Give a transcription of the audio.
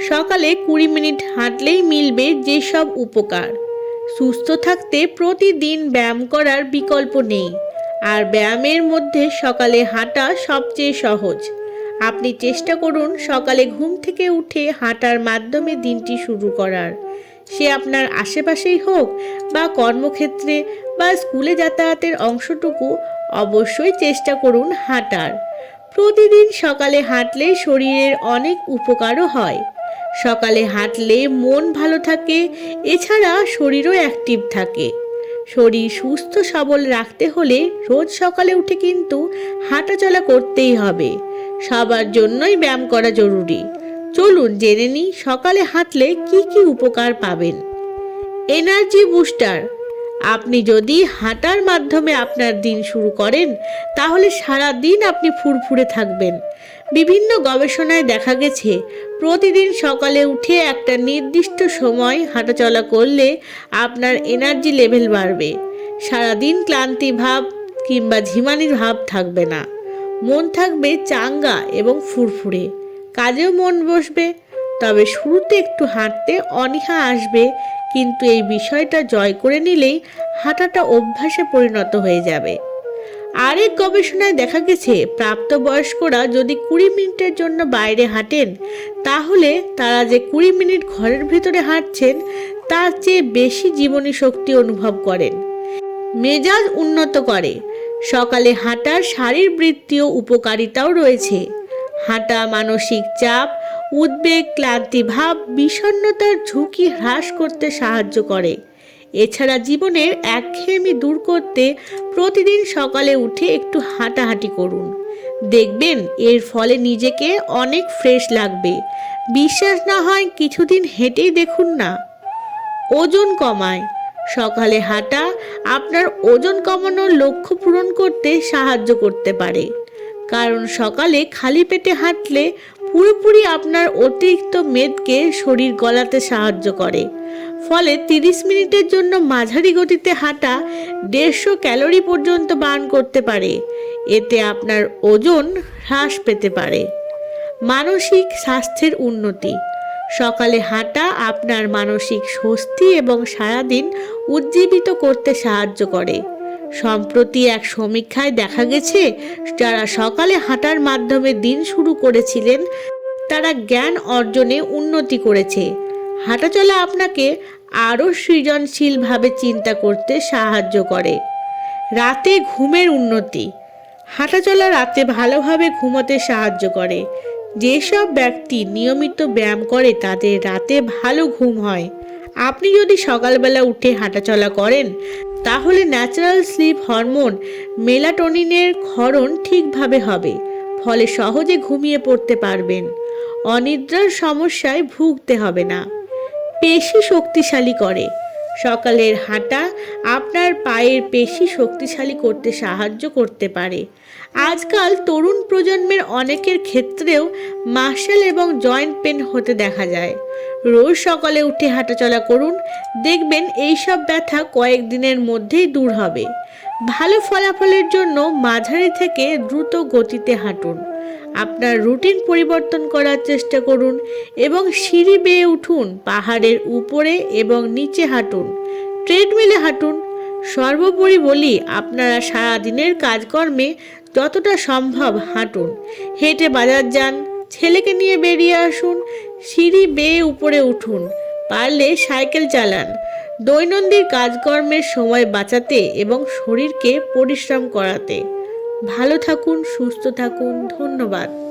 সকালে 20 মিনিট হাঁটলেই মিলবে যেসব উপকার। সুস্থ থাকতে প্রতিদিন ব্যায়াম করার বিকল্প নেই, আর ব্যায়ামের মধ্যে সকালে হাঁটা সবচেয়ে সহজ। আপনি চেষ্টা করুন সকালে ঘুম থেকে উঠে হাঁটার মাধ্যমে দিনটি শুরু করার। সে আপনার আশেপাশেই হোক বা কর্মক্ষেত্রে বা স্কুলে যাতায়াতের অংশটুকু, অবশ্যই চেষ্টা করুন হাঁটার। প্রতিদিন সকালে হাঁটলে শরীরের অনেক উপকারও হয়। সকালে হাঁটলে মন ভালো থাকে, এছাড়া শরীরও অ্যাক্টিভ থাকে। শরীর সুস্থ সবল রাখতে হলে রোজ সকালে উঠে কিন্তু হাঁটাচলা করতেই হবে। সবার জন্যই ব্যায়াম করা জরুরি। চলুন জেনে নিই সকালে হাঁটলে কি কি উপকার পাবেন। Energy booster. আপনি যদি হাঁটার মাধ্যমে আপনার দিন শুরু করেন, তাহলে সারা দিন আপনি ফুরফুরে থাকবেন। বিভিন্ন গবেষণায় দেখা গেছে প্রতিদিন সকালে উঠে একটা নির্দিষ্ট সময় হাঁটাচলা করলে আপনার এনার্জি লেভেল বাড়বে। সারাদিন ক্লান্তি ভাব কিংবা ঝিমানি ভাব থাকবে না। মন থাকবে চাঙ্গা এবং ফুরফুরে, কাজেও মন বসবে। তবে শুরুতে একটু হাঁটতে অনীহা আসবে, কিন্তু এই বিষয়টা জয় করে নিলেই হাঁটাটা অভ্যাসে পরিণত হয়ে যাবে। আরেক গবেষণায় দেখা গেছে প্রাপ্তবয়স্করা যদি 20 মিনিটের জন্য বাইরে হাঁটেন, তাহলে তারা যে 20 মিনিট ঘরের ভিতরে হাঁটছেন তার চেয়ে বেশি জীবনী শক্তি অনুভব করেন। মেজাজ উন্নত করে। সকালে হাঁটার শারীরবৃত্তীয় উপকারিতাও রয়েছে। হাঁটা মানসিক চাপ, উদ্বেগ, ক্লান্তি ভাব, বিষণ্ণতার ঝুঁকি হ্রাস করতে সাহায্য করে। এছাড়া জীবনের একঘেয়েমি দূর করতে প্রতিদিন সকালে উঠে একটু হাঁটাহাঁটি করুন। দেখবেন এর ফলে নিজেকে অনেক ফ্রেশ লাগবে। বিশ্বাস না হয় কিছুদিন হেঁটেই দেখুন না। ওজন কমায়। সকালে হাঁটা আপনার ওজন কমানোর লক্ষ্য পূরণ করতে সাহায্য করতে পারে। কারণ সকালে খালি পেটে হাঁটলে পুরোপুরি আপনার অতিরিক্ত মেদকে শরীর গলাতে সাহায্য করে। ফলে 30 মিনিটের জন্য মাঝারি গতিতে হাঁটা 150 ক্যালোরি পর্যন্ত বার্ন করতে পারে। এতে আপনার ওজন হ্রাস পেতে পারে। মানসিক স্বাস্থ্যের উন্নতি। সকালে হাঁটা আপনার মানসিক স্বস্তি এবং সারাদিন উজ্জীবিত করতে সাহায্য করে। সম্প্রতি এক সমীক্ষায় দেখা গেছে যারা সকালে হাঁটার মাধ্যমে দিন শুরু করেছিলেন তারা জ্ঞান অর্জনে উন্নতি করেছে। হাঁটাচলা আপনাকে আরও সৃজনশীলভাবে চিন্তা করতে সাহায্য করে। রাতে ঘুমের উন্নতি। হাঁটাচলা রাতে ভালোভাবে ঘুমোতে সাহায্য করে। যেসব ব্যক্তি নিয়মিত ব্যায়াম করে তাদের রাতে ভালো ঘুম হয়। আপনি যদি সকালবেলা উঠে হাঁটাচলা করেন, তাহলে ন্যাচারাল স্লিপ হরমোন মেলাটোনিনের ক্ষরণ ঠিকভাবে হবে। ফলে সহজে ঘুমিয়ে পড়তে পারবেন। অনিদ্রার সমস্যায় ভুগতে হবে না। পেশি শক্তিশালী করে। সকালের হাঁটা আপনার পায়ের পেশি শক্তিশালী করতে সাহায্য করতে পারে। আজকাল তরুণ প্রজন্মের অনেকের ক্ষেত্রেও মাসল এবং জয়েন্ট পেন হতে দেখা যায়। রোজ সকালে উঠে হাঁটাচলা করুন, দেখবেন এইসব ব্যথা কয়েকদিনের মধ্যেই দূর হবে। ভালো ফলাফলের জন্য মাঝারি থেকে দ্রুত গতিতে হাঁটুন। আপনার রুটিন পরিবর্তন করার চেষ্টা করুন এবং সিঁড়ি বেয়ে উঠুন, পাহাড়ের উপরে এবং নিচে হাঁটুন, ট্রেডমিলে হাঁটুন। সর্বোপরি বলি, আপনারা সারাদিনের কাজকর্মে যতটা সম্ভব হাঁটুন। হেঁটে বাজার যান, ছেলেকে নিয়ে বেরিয়ে আসুন, সিঁড়ি বেয়ে উপরে উঠুন, পারলে সাইকেল চালান। দৈনন্দিন কাজকর্মের সময় বাঁচাতে এবং শরীরকে পরিশ্রম করাতে। ভালো থাকুন, সুস্থ থাকুন। ধন্যবাদ।